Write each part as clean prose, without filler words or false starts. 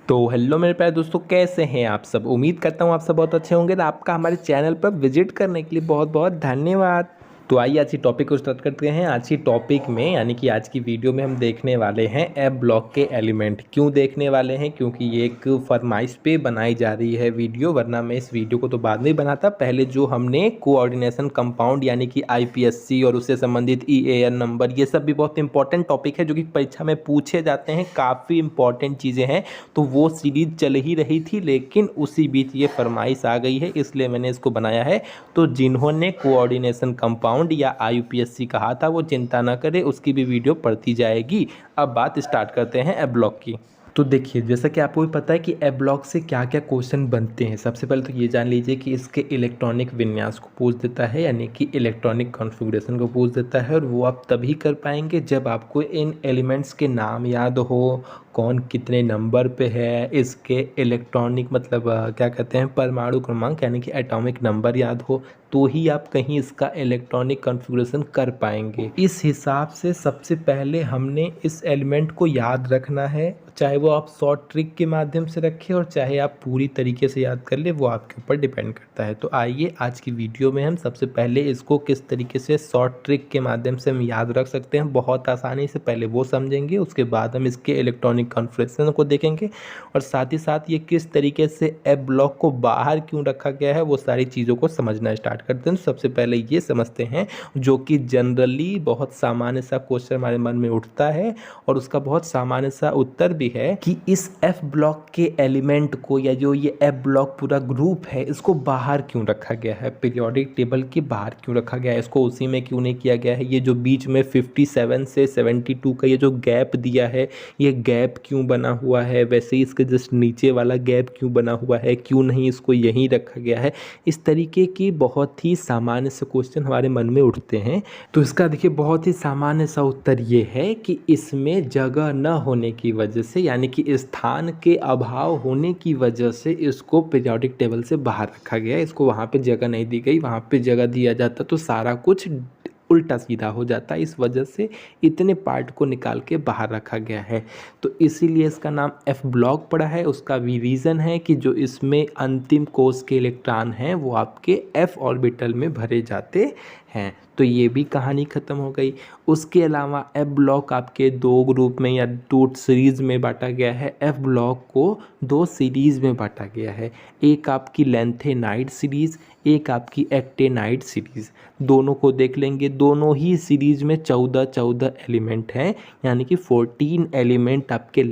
तो हेलो मेरे प्यारे दोस्तों, कैसे हैं आप सब। उम्मीद करता हूँ आप सब बहुत अच्छे होंगे। तो आपका हमारे चैनल पर विजिट करने के लिए बहुत बहुत धन्यवाद। तो आइए आज की टॉपिक को स्टार्ट करते हैं। आज की टॉपिक में यानी कि आज की वीडियो में हम देखने वाले हैं एफ ब्लॉक के एलिमेंट। क्यों देखने वाले हैं? क्योंकि ये एक फरमाइश पे बनाई जा रही है वीडियो, वरना मैं इस वीडियो को तो बाद में ही बनाता। पहले जो हमने कोऑर्डिनेशन कंपाउंड यानी कि आईपीएससी और उससे संबंधित ईएएन नंबर, ये सब भी बहुत इंपॉर्टेंट टॉपिक है जो कि परीक्षा में पूछे जाते हैं, काफ़ी इंपॉर्टेंट चीज़ें हैं। तो वो सीरीज चल ही रही थी, लेकिन उसी बीच ये फरमाइश आ गई है, इसलिए मैंने इसको बनाया है। तो जिन्होंने कोऑर्डिनेशन कंपाउंड या आईयूपीएससी कहा था वो चिंता ना करें, उसकी भी वीडियो पढ़ती जाएगी। अब बात स्टार्ट करते हैं एफ ब्लॉक की। तो देखिए, जैसा कि आपको भी पता है कि एफ ब्लॉक से क्या क्या क्वेश्चन बनते हैं। सबसे पहले तो ये जान लीजिए कि इसके इलेक्ट्रॉनिक विन्यास को पूछ देता है, यानी कि इलेक्ट्रॉनिक कॉन्फ़िगरेशन को पूछ देता है। और वो आप तभी कर पाएंगे जब आपको इन एलिमेंट्स के नाम याद हो, कौन कितने नंबर पे है, इसके इलेक्ट्रॉनिक मतलब क्या कहते हैं परमाणु क्रमांक यानी कि एटॉमिक नंबर याद हो, तो ही आप कहीं इसका इलेक्ट्रॉनिक कॉन्फ़िगरेशन कर पाएंगे। इस हिसाब से सबसे पहले हमने इस एलिमेंट को याद रखना है, चाहे वो आप शॉर्ट ट्रिक के माध्यम से रखें और चाहे आप पूरी तरीके से याद कर ले, वो आपके ऊपर डिपेंड करता है। तो आइए आज की वीडियो में हम सबसे पहले इसको किस तरीके से शॉर्ट ट्रिक के माध्यम से हम याद रख सकते हैं बहुत आसानी से, पहले वो समझेंगे। उसके बाद हम इसके इलेक्ट्रॉनिक कॉन्फ़िगरेशन को देखेंगे और साथ ही साथ ये किस तरीके से एफ ब्लॉक को बाहर क्यों रखा गया है, वो सारी चीज़ों को समझना स्टार्ट करते हैं। सबसे पहले ये समझते हैं, जो कि जनरली बहुत सामान्य सा क्वेश्चन हमारे मन में उठता है और उसका बहुत सामान्य सा उत्तर भी है कि इस एफ ब्लॉक के एलिमेंट को, या जो ये एफ ब्लॉक पूरा ग्रुप है, इसको बाहर क्यों रखा गया है, पीरियोडिक टेबल के बाहर क्यों रखा गया है, इसको उसी में क्यों नहीं किया गया है। ये जो बीच में 57 से 72 का ये जो गैप दिया है, ये गैप क्यों बना हुआ है, वैसे ही इसके जस्ट नीचे वाला गैप क्यों बना हुआ है, क्यों नहीं इसको यहीं रखा गया है। इस तरीके की बहुत ही सामान्य से क्वेश्चन हमारे मन में उठते हैं। तो इसका देखिए बहुत ही सामान्य सा उत्तर ये है कि इसमें जगह न होने की वजह से, यानी कि स्थान के अभाव होने की वजह से इसको पीरियोडिक टेबल से बाहर रखा गया है। इसको वहाँ पे जगह नहीं दी गई, वहाँ पे जगह दिया जाता तो सारा कुछ उल्टा सीधा हो जाता है। इस वजह से इतने पार्ट को निकाल के बाहर रखा गया है। तो इसीलिए इसका नाम एफ ब्लॉक पड़ा है। उसका भी रीज़न है कि जो इसमें अंतिम कोष के इलेक्ट्रॉन हैं वो आपके एफ ऑर्बिटल में भरे जाते हैं। तो ये भी कहानी ख़त्म हो गई। उसके अलावा एफ ब्लॉक आपके दो ग्रुप में या दो सीरीज़ में बांटा गया है। एफ ब्लॉक को दो सीरीज़ में बांटा गया है, एक आपकी लेंथेनाइड सीरीज़, एक आपकी एक्टेनाइड सीरीज़। दोनों को देख लेंगे, दोनों ही सीरीज़ में 14 एलिमेंट हैं, यानी कि 14 एलिमेंट आपके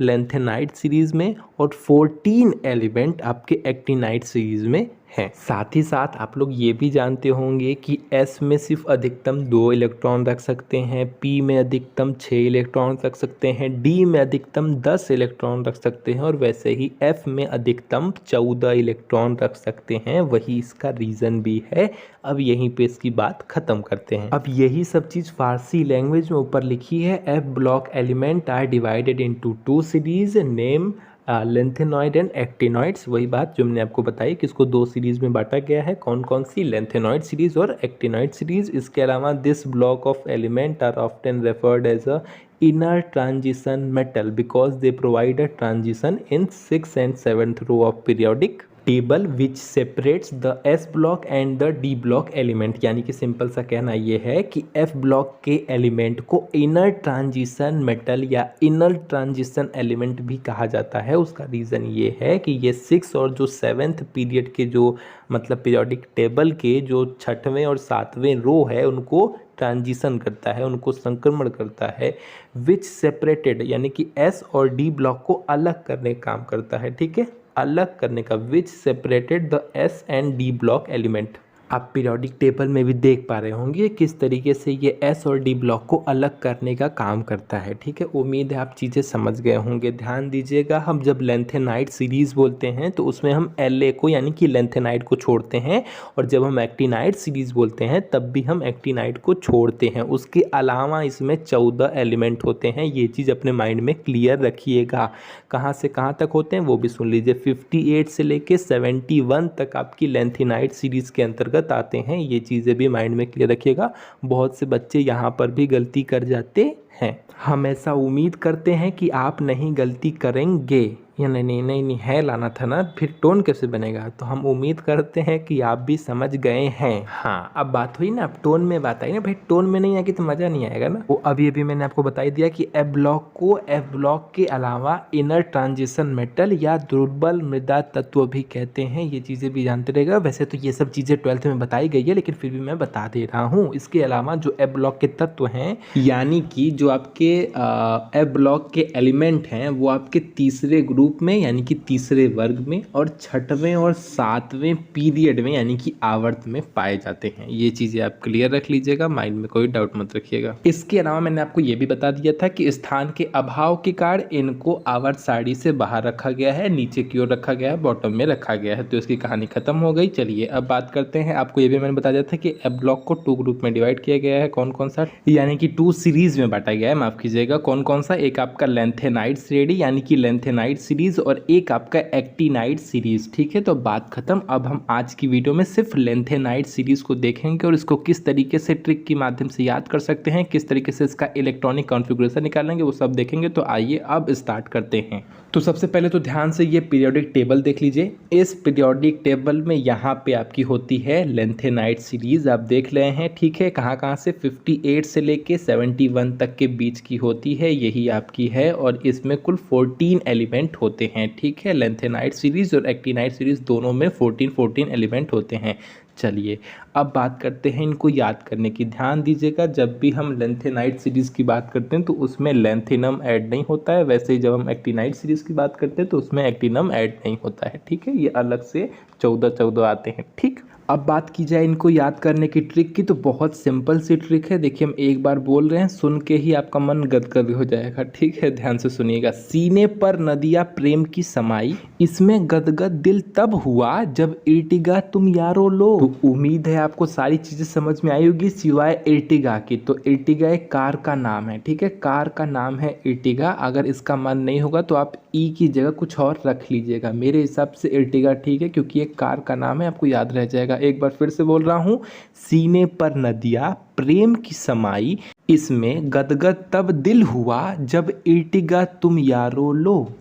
लेंथेनाइड सीरीज़ में और 14 एलिमेंट आपके एक्टिनाइड सीरीज़ में है। साथ ही साथ आप लोग ये भी जानते होंगे कि एस में सिर्फ अधिकतम 2 इलेक्ट्रॉन रख सकते हैं, पी में अधिकतम 6 इलेक्ट्रॉन रख सकते हैं, डी में अधिकतम 10 इलेक्ट्रॉन रख सकते हैं और वैसे ही एफ में अधिकतम 14 इलेक्ट्रॉन रख सकते हैं। वही इसका रीज़न भी है। अब यहीं पे इसकी बात ख़त्म करते हैं। अब यही सब चीज़ फारसी लैंग्वेज में ऊपर लिखी है। F block element are divided into 2 series, name lanthanoid and actinoids. वही बात जो मैंने आपको बताई कि इसको दो सीरीज़ में बांटा गया है। कौन कौन सी? लेंथेनॉइड सीरीज़ और एक्टिनॉइड सीरीज़। इसके अलावा this block of element are often referred as a inner transition metal because they provide a transition in 6th and 7th row of periodic table which separates the S block and the D block element. यानी कि simple सा कहना ये है कि F block के element को inner transition metal या इनर ट्रांजिशन एलिमेंट भी कहा जाता है। उसका रीज़न ये है कि ये 6 और जो 7th पीरियड के जो मतलब पीरियोडिक टेबल के जो 6वें और 7वें रो है उनको ट्रांजिशन करता है, उनको संक्रमण करता है। विच सेपरेटेड यानी कि एस और डी ब्लॉक को अलग करने का काम करता है। ठीक है, अलग करने का, which separated the s and d block element. आप पीरियोडिक टेबल में भी देख पा रहे होंगे किस तरीके से ये एस और डी ब्लॉक को अलग करने का काम करता है। ठीक है, उम्मीद है आप चीज़ें समझ गए होंगे। ध्यान दीजिएगा, हम जब लेंथेनाइड सीरीज़ बोलते हैं तो उसमें हम एल को यानी कि लेंथेनाइड को छोड़ते हैं, और जब हम एक्टिनाइड सीरीज़ बोलते हैं तब भी हम एक्टिनाइड को छोड़ते हैं। उसके अलावा इसमें 14 एलिमेंट होते हैं। ये चीज़ अपने माइंड में क्लियर रखिएगा। कहाँ से कहाँ तक होते हैं वो भी सुन लीजिए। 58 से लेके 71 तक आपकी लेंथेनाइड सीरीज़ के अंतर्गत आते हैं। ये चीज़ें भी माइंड में क्लियर रखिएगा। बहुत से बच्चे यहाँ पर भी गलती कर जाते हैं। हम ऐसा उम्मीद करते हैं कि आप नहीं गलती करेंगे, या नहीं है लाना था ना, फिर टोन कैसे बनेगा। तो हम उम्मीद करते हैं कि आप भी समझ गए हैं। हाँ, अब बात हुई ना, अब टोन में बात आई ना भाई, टोन में नहीं आएगी तो मज़ा नहीं आएगा ना। वो अभी मैंने आपको बता ही दिया कि एफ ब्लॉक को एफ ब्लॉक के अलावा इनर ट्रांजिशन मेटल या दुर्बल मृदा तत्व भी कहते हैं। ये चीज़ें भी जानते रहेगा। वैसे तो ये सब चीज़ें 12th में बताई गई है, लेकिन फिर भी मैं बता दे रहा हूँ। इसके अलावा जो एफ ब्लॉक के तत्व हैं, यानी कि जो आपके एफ ब्लॉक के एलिमेंट हैं, वो आपके तीसरे ग्रुप में यानी कि तीसरे वर्ग में और छठवें और सातवें पीरियड में यानी कि आवर्त में पाए जाते हैं। ये चीज़ें आप क्लियर रख लीजिएगा, माइंड में कोई डाउट मत रखिएगा। इसके अलावा मैंने आपको ये भी बता दिया था कि स्थान के अभाव के कारण इनको आवर्त सारणी से बाहर रखा गया है, नीचे की ओर रखा गया है, बॉटम में रखा गया है। तो इसकी कहानी खत्म हो गई। चलिए अब बात करते हैं। आपको ये भी मैंने बता दिया था कि एफ ब्लॉक को 2 ग्रुप में डिवाइड किया गया है। कौन कौन सा, यानी कि 2 सीरीज में बांटा गया है, माफ कीजिएगा। कौन कौन सा, एक आपका लेंथेनाइट श्रेणी यानी कि लेंथेनाइट सीरीज और एक आपका एक्टिनाइट सीरीज। ठीक है, तो बात खत्म। अब हम आज की वीडियो में सिर्फ लेंथेनाइट सीरीज को देखेंगे और इसको किस तरीके से ट्रिक के माध्यम से याद कर सकते हैं, किस तरीके से इसका इलेक्ट्रॉनिक कॉन्फ़िगरेशन निकालेंगे, वो सब देखेंगे। तो आइए अब स्टार्ट करते हैं। तो सबसे पहले तो ध्यान से ये पीरियोडिक टेबल देख लीजिए। इस पीरियोडिक टेबल में यहाँ पे आपकी होती है लेंथेनाइट सीरीज, आप देख रहे हैं। ठीक है, कहाँ कहाँ से, 58 से लेके 71 तक के बीच की होती है, यही आपकी है। और इसमें कुल 14 एलिमेंट होते हैं। ठीक है, लेंथेनाइट सीरीज और एक्टिनाइट सीरीज दोनों में 14 एलिमेंट होते हैं। चलिए अब बात करते हैं इनको याद करने की। ध्यान दीजिएगा, जब भी हम लेंथेनाइट सीरीज की बात करते हैं तो उसमें लेंथेनम ऐड नहीं होता है। वैसे ही जब हम एक्टिनाइट सीरीज की बात करते हैं तो उसमें एक्टिनम ऐड नहीं होता है। ठीक है, ये अलग से 14 आते हैं। ठीक, अब बात की जाए इनको याद करने की ट्रिक की, तो बहुत सिंपल सी ट्रिक है। देखिए हम एक बार बोल रहे हैं, सुन के ही आपका मन गदगद हो जाएगा। ठीक है, ध्यान से सुनिएगा। सीने पर नदिया प्रेम की समाई, इसमें गदगद दिल तब हुआ जब इर्टिगा तुम यारो लो। तो उम्मीद है आपको सारी चीज़ें समझ में आई होगी सिवाय इर्टिगा की। तो इर्टिगा एक कार का नाम है। ठीक है, कार का नाम है इर्टिगा। अगर इसका मन नहीं होगा तो आप ई की जगह कुछ और रख लीजिएगा। मेरे हिसाब से इर्टिगा ठीक है, क्योंकि एक कार का नाम है, आपको याद रह जाएगा। एक बार फिर से बोल रहा हूँ, सीने पर नदिया प्रेम की समाई, इसमें गदगद तब दिल हुआ जब इर्टिगा तुम यारो लो।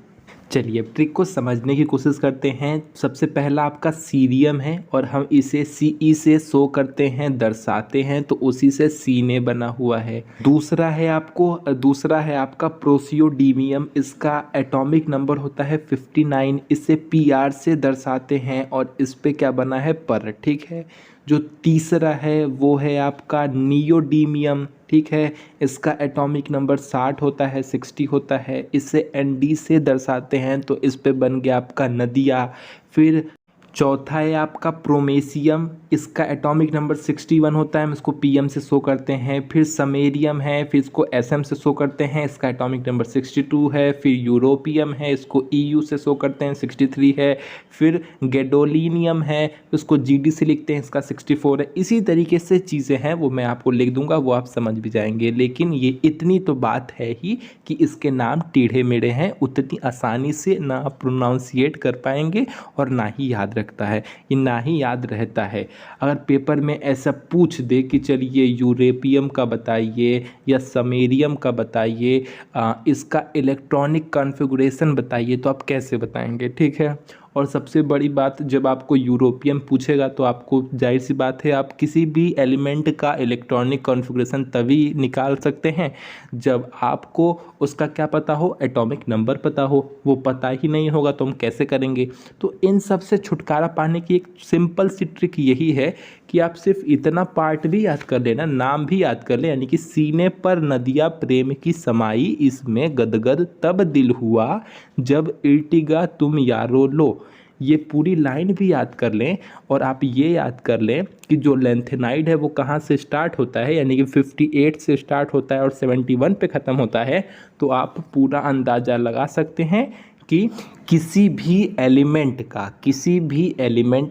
चलिए अब ट्रिक को समझने की कोशिश करते हैं। सबसे पहला आपका सीरियम है और हम इसे सीई से शो करते हैं, दर्शाते हैं, तो उसी से सीने बना हुआ है। दूसरा है आपका प्रोसियोडीमियम, इसका एटॉमिक नंबर होता है 59, इसे पीआर से दर्शाते हैं और इस पे क्या बना है, पर। ठीक है, जो तीसरा है वो है आपका नियोडीमियम। ठीक है, इसका एटॉमिक नंबर 60 होता है, 60 होता है, इसे एनडी से दर्शाते हैं, तो इस पे बन गया आपका नदिया। फिर चौथा है आपका प्रोमेशियम, इसका एटॉमिक नंबर 61 होता है, हम इसको पीएम से शो करते हैं। फिर समेरियम है, फिर इसको एसएम से शो करते हैं, इसका एटॉमिक नंबर 62 है। फिर यूरोपियम है, इसको ईयू से शो करते हैं, 63 है। फिर गैडोलिनियम है, इसको जीडी से लिखते हैं, इसका 64 है। इसी तरीके से चीज़ें हैं, वो मैं आपको लिख दूंगा, वो आप समझ भी जाएंगे। लेकिन ये इतनी तो बात है ही कि इसके नाम टेढ़े मेढ़े हैं, उतनी आसानी से ना प्रोनाउंसिएट कर पाएंगे और ना ही याद रखता है, ये ना ही याद रहता है। अगर पेपर में ऐसा पूछ दे कि चलिए यूरेपियम का बताइए या समेरियम का बताइए, इसका इलेक्ट्रॉनिक कॉन्फ़िगरेशन बताइए, तो आप कैसे बताएंगे। ठीक है, और सबसे बड़ी बात, जब आपको यूरोपियम पूछेगा तो आपको जाहिर सी बात है आप किसी भी एलिमेंट का इलेक्ट्रॉनिक कॉन्फ़िगरेशन तभी निकाल सकते हैं जब आपको उसका क्या पता हो, एटॉमिक नंबर पता हो। वो पता ही नहीं होगा तो हम कैसे करेंगे। तो इन सब से छुटकारा पाने की एक सिंपल सी ट्रिक यही है कि आप सिर्फ इतना पार्ट भी याद कर लेना, नाम भी याद कर ले, यानी कि सीने पर नदिया प्रेम की समाई, इसमें गदगद तब दिल हुआ जब इर्टिगा तुम यारो लो। ये पूरी लाइन भी याद कर लें और आप ये याद कर लें कि जो लेंथेनाइड है वो कहाँ से स्टार्ट होता है, यानी कि 58 से स्टार्ट होता है और 71 पे ख़त्म होता है। तो आप पूरा अंदाज़ा लगा सकते हैं कि किसी भी एलिमेंट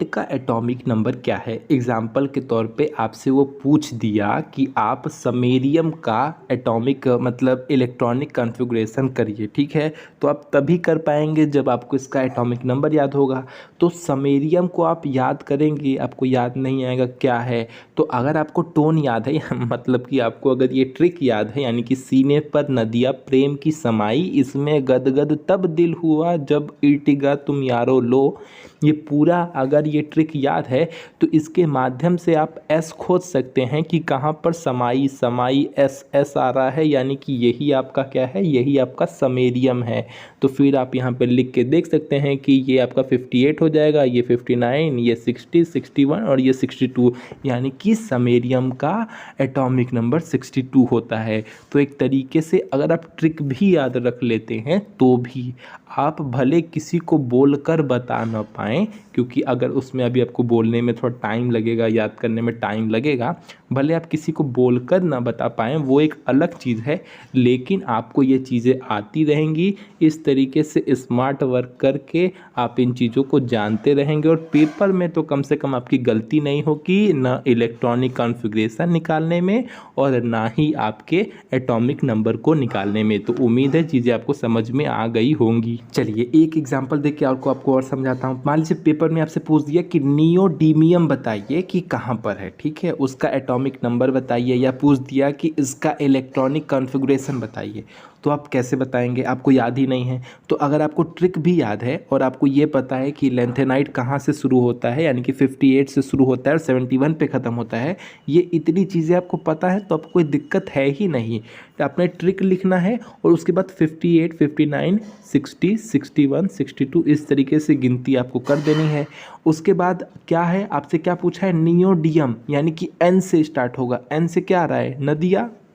का एटॉमिक नंबर क्या है। एग्जाम्पल के तौर पे आपसे वो पूछ दिया कि आप समैरियम का एटॉमिक मतलब इलेक्ट्रॉनिक कॉन्फ़िगरेशन करिए, ठीक है। तो आप तभी कर पाएंगे जब आपको इसका एटॉमिक नंबर याद होगा। तो समैरियम को आप याद करेंगे, आपको याद नहीं आएगा क्या है। तो अगर आपको टोन याद है मतलब कि आपको अगर ये ट्रिक याद है, यानी कि सीने पर नदिया प्रेम की समाई, इसमें गदगद तब दिल हुआ जब इर्तिगा तुम यारो लो, ये पूरा अगर ये ट्रिक याद है तो इसके माध्यम से आप एस खोज सकते हैं कि कहाँ पर समाई एस एस आ रहा है, यानी कि यही आपका क्या है, यही आपका समैरियम है। तो फिर आप यहाँ पर लिख के देख सकते हैं कि ये आपका 58 हो जाएगा, ये 59, ये 60, 61 और ये 62, यानी कि समैरियम का एटॉमिक नंबर 62 होता है। तो एक तरीके से अगर आप ट्रिक भी याद रख लेते हैं तो भी आप भले किसी को बोलकर बता ना पाएँ, क्योंकि अगर उसमें अभी आपको बोलने में थोड़ा टाइम लगेगा, याद करने में टाइम लगेगा, भले आप किसी को बोलकर ना बता पाएँ वो एक अलग चीज़ है, लेकिन आपको ये चीज़ें आती रहेंगी। इस तरीके से स्मार्ट वर्क करके आप इन चीज़ों को जानते रहेंगे और पेपर में तो कम से कम आपकी गलती नहीं होगी, ना इलेक्ट्रॉनिक कॉन्फ़िगरेशन निकालने में और ना ही आपके एटॉमिक नंबर को निकालने में। तो उम्मीद है चीज़ें आपको समझ में आ गई होंगी। चलिए एक एग्जांपल देख के आपको और समझाता हूँ। मान लीजिए पेपर में आपसे पूछ दिया कि नियोडीमियम बताइए कि कहाँ पर है, ठीक है, उसका एटॉमिक नंबर बताइए, या पूछ दिया कि इसका इलेक्ट्रॉनिक कॉन्फ़िगरेशन बताइए। तो आप कैसे बताएंगे, आपको याद ही नहीं है। तो अगर आपको ट्रिक भी याद है और आपको ये पता है कि लेंथेनाइट कहाँ से शुरू होता है, यानी कि 58 से शुरू होता है और 71 पे ख़त्म होता है, ये इतनी चीज़ें आपको पता है तो आपको कोई दिक्कत है ही नहीं। तो आपने ट्रिक लिखना है और उसके बाद 58, 59, 60, 61, 62 इस तरीके से गिनती आपको कर देनी है। उसके बाद क्या है, आपसे क्या पूछा है, नियोडियम, यानी कि एन से स्टार्ट होगा। एन से क्या आ रहा है,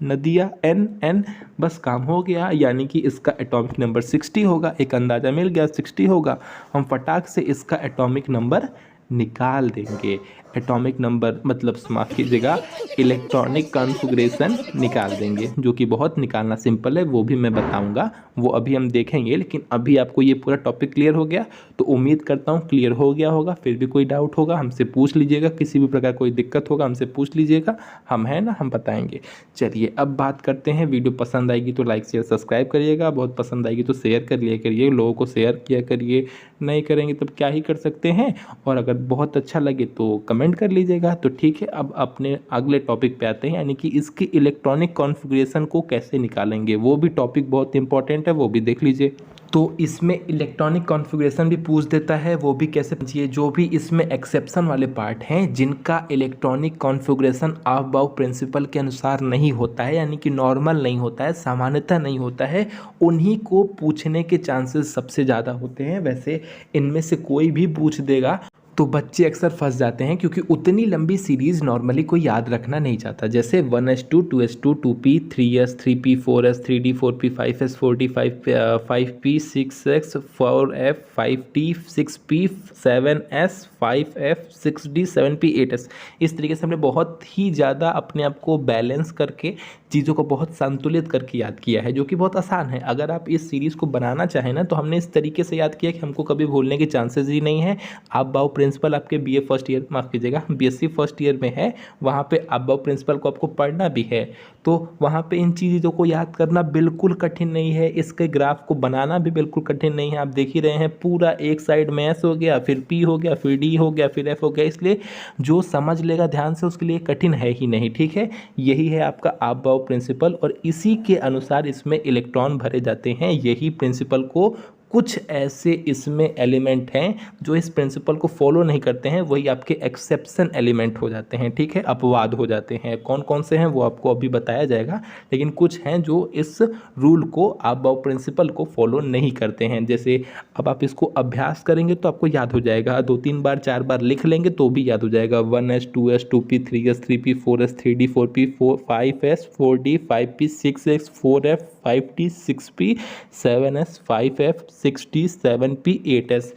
नदिया एन एन, बस काम हो गया, यानी कि इसका एटॉमिक नंबर 60 होगा। एक अंदाज़ा मिल गया 60 होगा। हम फटाक से इसका एटॉमिक नंबर निकाल देंगे। एटॉमिक नंबर मतलब माफ़ कीजिएगा, इलेक्ट्रॉनिक कॉन्फ़िगरेशन निकाल देंगे, जो कि बहुत निकालना सिंपल है, वो भी मैं बताऊंगा, वो अभी हम देखेंगे। लेकिन अभी आपको ये पूरा टॉपिक क्लियर हो गया, तो उम्मीद करता हूँ क्लियर हो गया होगा। फिर भी कोई डाउट होगा हमसे पूछ लीजिएगा, किसी भी प्रकार कोई दिक्कत होगा हमसे पूछ लीजिएगा, हम हैं ना, हम बताएंगे। चलिए अब बात करते हैं। वीडियो पसंद आएगी तो लाइक शेयर सब्सक्राइब करिएगा, बहुत पसंद आएगी तो शेयर कर लिया करिए, लोगों को शेयर किया करिए, नहीं करेंगे तब क्या ही कर सकते हैं। और अगर बहुत अच्छा लगे तो कमेंट कर लीजिएगा। तो ठीक है, अब अपने अगले टॉपिक पे आते हैं, यानी कि इसकी इलेक्ट्रॉनिक कॉन्फ़िगरेशन को कैसे निकालेंगे। वो भी टॉपिक बहुत इंपॉर्टेंट है, वो भी देख लीजिए। तो इसमें इलेक्ट्रॉनिक कॉन्फ़िगरेशन भी पूछ देता है, वो भी कैसे पूछिए। जो भी इसमें एक्सेप्शन वाले पार्ट हैं जिनका इलेक्ट्रॉनिक कॉन्फ़िगरेशन अबाव प्रिंसिपल के अनुसार नहीं होता है, यानी कि नॉर्मल नहीं होता है, सामान्यतः नहीं होता है, उन्हीं को पूछने के चांसेस सबसे ज़्यादा होते हैं। वैसे इनमें से कोई भी पूछ देगा तो बच्चे अक्सर फंस जाते हैं, क्योंकि उतनी लंबी सीरीज़ नॉर्मली कोई याद रखना नहीं चाहता। जैसे 1s2 2s2 2p 3s 3p 4s 3d 4p 5s 4d 5p 6x 4f 5t 6p 7s 5f 6d 7p 8s। इस तरीके से हमने बहुत ही ज़्यादा अपने आप को बैलेंस करके चीज़ों को बहुत संतुलित करके याद किया है, जो कि बहुत आसान है। अगर आप इस सीरीज़ को बनाना चाहें ना, तो हमने इस तरीके से याद किया कि हमको कभी भूलने के चांसेस ही नहीं है। आप बाउ प्रिंसिपल आपके बीए फर्स्ट ईयर, माफ़ कीजिएगा, बीएससी फर्स्ट ईयर में है, वहाँ पे अबाव प्रिंसिपल को आपको पढ़ना भी है। तो वहाँ पे इन चीज़ों को याद करना बिल्कुल कठिन नहीं है, इसके ग्राफ को बनाना भी बिल्कुल कठिन नहीं है। आप देख ही रहे हैं, पूरा एक साइड में एस हो गया, फिर पी हो गया, फिर डी हो गया, फिर एफ हो गया। इसलिए जो समझ लेगा ध्यान से उसके लिए कठिन है ही नहीं, ठीक है। यही है आपका अबाव प्रिंसिपल और इसी के अनुसार इसमें इलेक्ट्रॉन भरे जाते हैं। यही प्रिंसिपल को कुछ ऐसे इसमें एलिमेंट हैं जो इस प्रिंसिपल को फॉलो नहीं करते हैं, वही आपके एक्सेप्शन एलिमेंट हो जाते हैं, ठीक है, अपवाद हो जाते हैं। कौन कौन से हैं वो आपको अभी बताया जाएगा, लेकिन कुछ हैं जो इस रूल को, अबाव प्रिंसिपल को फॉलो नहीं करते हैं। जैसे अब आप इसको अभ्यास करेंगे तो आपको याद हो जाएगा, 2-3 बार 4 बार लिख लेंगे तो भी याद हो जाएगा। 1s 2s 2p 3s 3p 4s 3d 4p 5s 4d 5p 6s 4f 5t 6p 7s 5f 6d 7p 8s।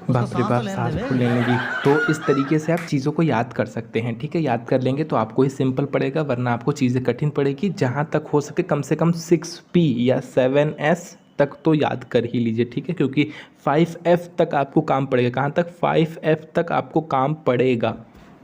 बाप रे बाप, सांस फूलने लगी। तो इस तरीके से आप चीज़ों को याद कर सकते हैं, ठीक है। याद कर लेंगे तो आपको ही सिंपल पड़ेगा, वरना आपको चीज़ें कठिन पड़ेगी। जहाँ तक हो सके कम से कम 6p या 7s तक तो याद कर ही लीजिए, ठीक है, क्योंकि 5F तक आपको काम पड़ेगा। कहाँ तक? 5F तक आपको काम पड़ेगा।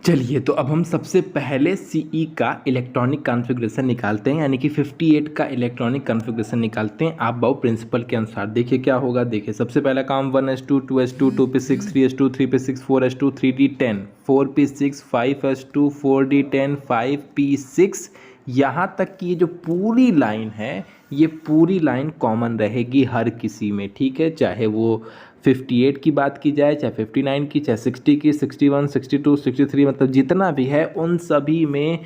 चलिए, तो अब हम सबसे पहले सीई का इलेक्ट्रॉनिक कॉन्फ़िगरेशन निकालते हैं, यानी कि 58 का इलेक्ट्रॉनिक कॉन्फ़िगरेशन निकालते हैं आप बाउ प्रिंसिपल के अनुसार। देखिए क्या होगा, देखिए सबसे पहला काम 1s2 2s2 2p6 3s2 3p6 4s2 3d10 4p6 5s2 4d10 5p6। यहाँ तक कि ये जो पूरी लाइन है, ये पूरी लाइन कॉमन रहेगी हर किसी में, ठीक है, चाहे वो 58 की बात की जाए, चाहे 59 की, चाहे 60 की, 61 62 63, मतलब जितना भी है उन सभी में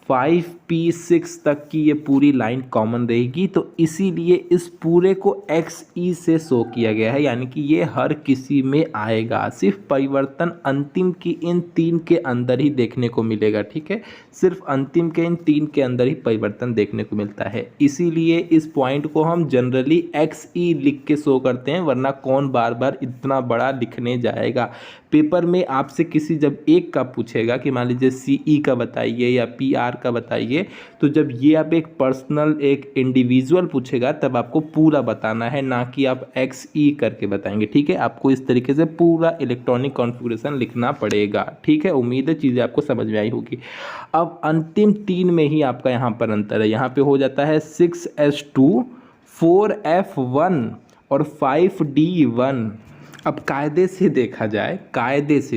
5p6 तक की ये पूरी लाइन कॉमन रहेगी। तो इसीलिए इस पूरे को XE से शो किया गया है, यानी कि ये हर किसी में आएगा। सिर्फ परिवर्तन अंतिम की इन 3 के अंदर ही देखने को मिलेगा, ठीक है, सिर्फ अंतिम के इन 3 के अंदर ही परिवर्तन देखने को मिलता है। इसीलिए इस पॉइंट को हम जनरली XE लिख के शो करते हैं, वरना कौन बार बार इतना बड़ा लिखने जाएगा। पेपर में आपसे किसी जब एक का पूछेगा कि मान लीजिए CE का बताइए या PR का बताइए, तो जब ये आप एक पर्सनल एक इंडिविजुअल पूछेगा तब आपको पूरा बताना है, ना कि आप XE करके बताएंगे, ठीक है। आपको इस तरीके से पूरा इलेक्ट्रॉनिक कॉन्फ़िगरेशन लिखना पड़ेगा, ठीक है। उम्मीद है चीज़ें आपको समझ में आई होगी। अब अंतिम 3 में ही आपका यहाँ पर अंतर है। यहाँ पे हो जाता है 6s2 4f1 और 5d1। अब कायदे से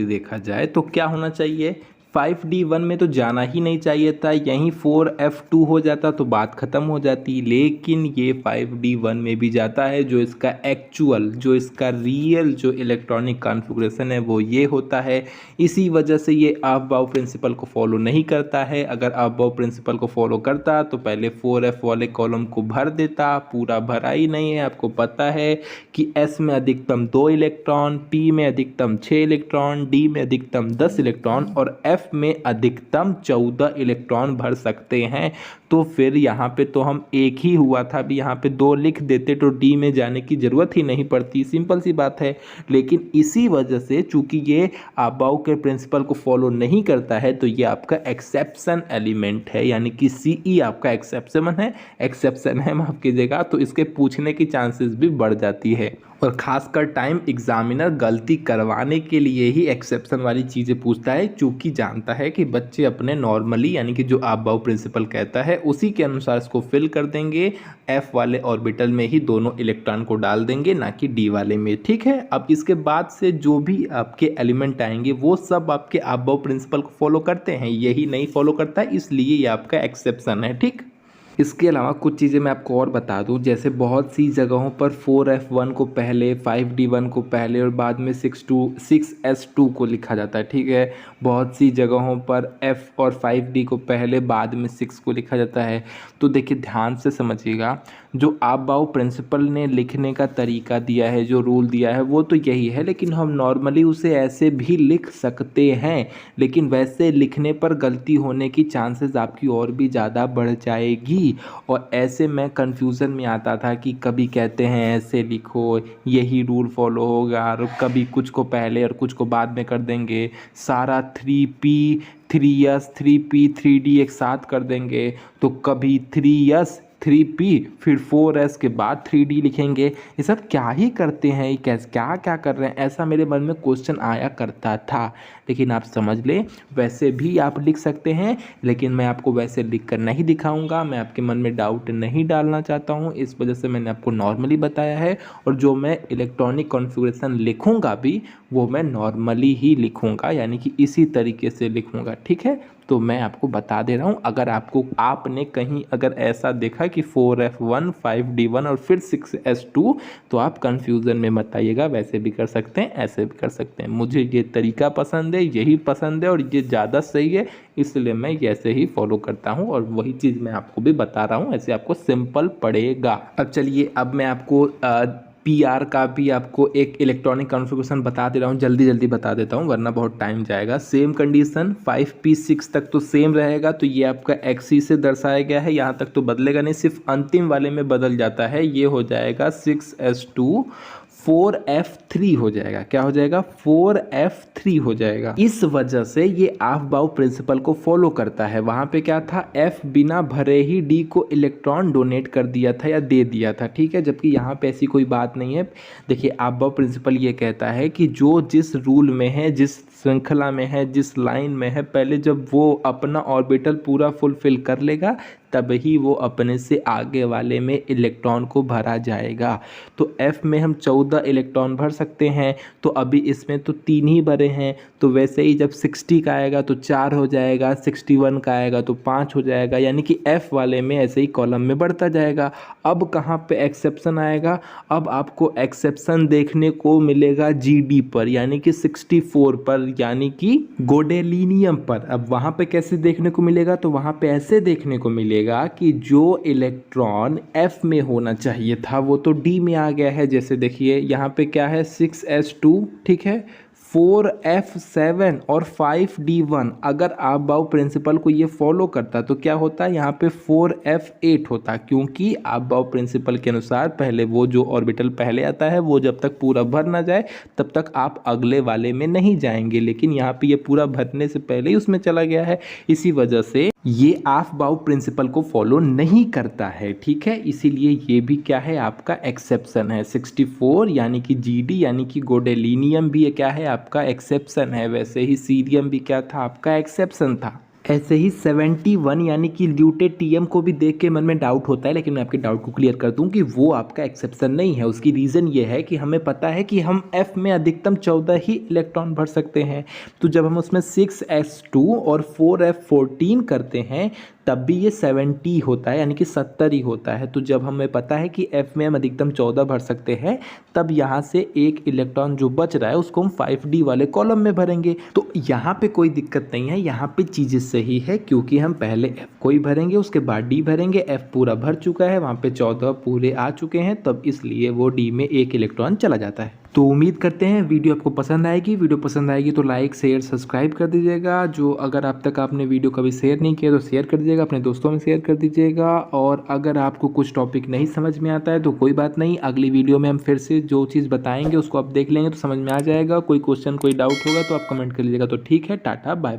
देखा जाए तो क्या होना चाहिए, 5d1 में तो जाना ही नहीं चाहिए था, यहीं 4f2 हो जाता तो बात ख़त्म हो जाती, लेकिन ये 5d1 में भी जाता है। जो इसका एक्चुअल, जो इसका रियल जो इलेक्ट्रॉनिक कॉन्फ़िगरेशन है वो ये होता है। इसी वजह से ये आप बाउ प्रिंसिपल को फॉलो नहीं करता है। अगर आप बाउ प्रिंसिपल को फॉलो करता तो पहले 4f वाले कॉलम को भर देता, पूरा भरा ही नहीं है। आपको पता है कि S में अधिकतम 2 इलेक्ट्रॉन, P में अधिकतम 6 इलेक्ट्रॉन, D में अधिकतम 10 इलेक्ट्रॉन और F में अधिकतम 14 इलेक्ट्रॉन भर सकते हैं। तो फिर यहाँ पे तो हम एक ही हुआ था, भी यहाँ पे 2 लिख देते तो D में जाने की ज़रूरत ही नहीं पड़ती, सिंपल सी बात है। लेकिन इसी वजह से चूंकि ये आबाउ के प्रिंसिपल को फॉलो नहीं करता है, तो ये आपका एक्सेप्शन एलिमेंट है, यानी कि CE आपका एक्सेप्शन है माफ़ कीजिएगा। तो इसके पूछने की चांसेस भी बढ़ जाती है, और ख़ासकर टाइम एग्जामिनर गलती करवाने के लिए ही एक्सेप्शन वाली चीज़ें पूछता है, चूँकि जानता है कि बच्चे अपने नॉर्मली, यानी कि जो आबाउ प्रिंसिपल कहता है उसी के अनुसार इसको फिल कर देंगे। F वाले ऑर्बिटल में ही दोनों इलेक्ट्रॉन को डाल देंगे, ना कि D वाले में, ठीक है। अब इसके बाद से जो भी आपके एलिमेंट आएंगे वो सब आपके आबाउ प्रिंसिपल को फॉलो करते हैं, यही नहीं फॉलो करता है, इसलिए ये आपका एक्सेप्शन है, ठीक। इसके अलावा कुछ चीज़ें मैं आपको और बता दूं, जैसे बहुत सी जगहों पर 4f1 को पहले, 5d1 को पहले और बाद में 6s2 को लिखा जाता है, ठीक है। बहुत सी जगहों पर f और 5d को पहले, बाद में 6 को लिखा जाता है। तो देखिए ध्यान से समझिएगा, जो आबाउ प्रिंसिपल ने लिखने का तरीका दिया है, जो रूल दिया है वो तो यही है, लेकिन हम नॉर्मली उसे ऐसे भी लिख सकते हैं, लेकिन वैसे लिखने पर गलती होने की चांसेस आपकी और भी ज़्यादा बढ़ जाएगी। और ऐसे में कंफ्यूजन में आता था कि कभी कहते हैं ऐसे लिखो, यही रूल फॉलो होगा, और कभी कुछ को पहले और कुछ को बाद में कर देंगे, सारा 3p 3s 3p 3d एक साथ कर देंगे, तो कभी 3s 3p फिर 4s के बाद 3d लिखेंगे। ये सब क्या ही करते हैं, ये क्या क्या कर रहे हैं, ऐसा मेरे मन में क्वेश्चन आया करता था। लेकिन आप समझ लें, वैसे भी आप लिख सकते हैं, लेकिन मैं आपको वैसे लिख कर नहीं दिखाऊंगा, मैं आपके मन में डाउट नहीं डालना चाहता हूं, इस वजह से मैंने आपको नॉर्मली बताया है। और जो मैं इलेक्ट्रॉनिक कॉन्फ़िगरेशन लिखूंगा भी वो मैं नॉर्मली ही लिखूंगा, यानी कि इसी तरीके से लिखूंगा, ठीक है। तो मैं आपको बता दे रहा हूँ, अगर आपने कहीं अगर ऐसा देखा कि 4f1 5d1 और फिर 6s2, तो आप कंफ्यूजन में मत आइएगा, वैसे भी कर सकते हैं, ऐसे भी कर सकते हैं। मुझे ये तरीका पसंद है, यही पसंद है और ये ज़्यादा सही है, इसलिए मैं ऐसे ही फॉलो करता हूँ और वही चीज़ मैं आपको भी बता रहा हूँ, ऐसे आपको सिंपल पड़ेगा। अब चलिए, अब मैं आपको PR का भी आपको एक इलेक्ट्रॉनिक कॉन्फ़िगरेशन बता दे रहा हूँ, जल्दी बता देता हूँ वरना बहुत टाइम जाएगा। सेम कंडीशन 5p6 तक तो सेम रहेगा, तो ये आपका XE से दर्शाया गया है, यहाँ तक तो बदलेगा नहीं, सिर्फ अंतिम वाले में बदल जाता है। ये हो जाएगा 6s2 4f3 हो जाएगा। क्या हो जाएगा? 4f3 हो जाएगा। इस वजह से ये ऑफ-बाउ प्रिंसिपल को फॉलो करता है। वहाँ पे क्या था? f बिना भरे ही d को इलेक्ट्रॉन डोनेट कर दिया था या दे दिया था, ठीक है, जबकि यहाँ पे ऐसी कोई बात नहीं है। देखिए, ऑफ-बाउ प्रिंसिपल ये कहता है कि जो जिस रूल में है, जिस श्रृंखला में है, जिस लाइन में है, पहले जब वो अपना ऑर्बिटल पूरा फुलफिल कर लेगा तभी वो अपने से आगे वाले में इलेक्ट्रॉन को भरा जाएगा। तो f में हम 14 इलेक्ट्रॉन भर सकते हैं, तो अभी इसमें तो 3 ही भरे हैं, तो वैसे ही जब 60 का आएगा तो 4 हो जाएगा, 61 का आएगा तो 5 हो जाएगा, यानी कि f वाले में ऐसे ही कॉलम में बढ़ता जाएगा। अब कहाँ पे एक्सेप्शन आएगा? अब आपको एक्सेप्शन देखने को मिलेगा GD पर, यानी कि 64 पर, यानी कि गोडेलिनियम पर। अब वहाँ पे कैसे देखने को मिलेगा? तो वहाँ पे ऐसे देखने को मिलेगा कि जो इलेक्ट्रॉन f में होना चाहिए था वो तो d में आ गया है। जैसे देखिए यहाँ पे क्या है? 6s2, ठीक है, 4f7 और 5d1। अगर ऑफ-बाउ प्रिंसिपल को ये फॉलो करता तो क्या होता? यहाँ पे 4f8 होता, क्योंकि ऑफ-बाउ प्रिंसिपल के अनुसार पहले वो जो ऑर्बिटल पहले आता है वो जब तक पूरा भर ना जाए तब तक आप अगले वाले में नहीं जाएंगे, लेकिन यहाँ पे ये पूरा भरने से पहले ही उसमें चला गया है। इसी वजह से ये ऑफ-बाउ प्रिंसिपल को फॉलो नहीं करता है, ठीक है, इसीलिए ये भी क्या है? आपका एक्सेप्शन है। 64 यानी कि GD यानी कि गोडेलिनियम भी क्या है? आपका एक्सेप्शन है। वैसे ही सीरियम भी क्या था? आपका एक्सेप्शन था। ऐसे ही 71 यानी कि ल्यूटेटियम को भी देख के मन में डाउट होता है, लेकिन मैं आपके डाउट को क्लियर कर दूं कि वो आपका एक्सेप्शन नहीं है। उसकी रीज़न ये है कि हमें पता है कि हम f में अधिकतम 14 ही इलेक्ट्रॉन भर सकते हैं, तो जब हम उसमें 6s2 और 4f14 करते हैं तब भी ये 70 होता है, यानी कि 70 ही होता है। तो जब हमें पता है कि f में हम अधिकतम 14 भर सकते हैं, तब यहाँ से एक इलेक्ट्रॉन जो बच रहा है उसको हम 5d वाले कॉलम में भरेंगे। तो यहाँ पे कोई दिक्कत नहीं है, यहाँ पे चीज़ें सही है, क्योंकि हम पहले f को ही भरेंगे, उसके बाद d भरेंगे। f पूरा भर चुका है, वहाँ पे 14 पूरे आ चुके हैं, तब इसलिए वो d में एक इलेक्ट्रॉन चला जाता है। तो उम्मीद करते हैं वीडियो आपको पसंद आएगी। वीडियो पसंद आएगी तो लाइक शेयर सब्सक्राइब कर दीजिएगा। जो अगर अब तक आपने वीडियो कभी शेयर नहीं किया तो शेयर कर दीजिएगा, अपने दोस्तों में शेयर कर दीजिएगा। और अगर आपको कुछ टॉपिक नहीं समझ में आता है तो कोई बात नहीं, अगली वीडियो में हम फिर से जो चीज़ बताएंगे उसको आप देख लेंगे तो समझ में आ जाएगा। कोई क्वेश्चन कोई डाउट होगा तो आप कमेंट कर लीजिएगा। तो ठीक है, टाटा बाय।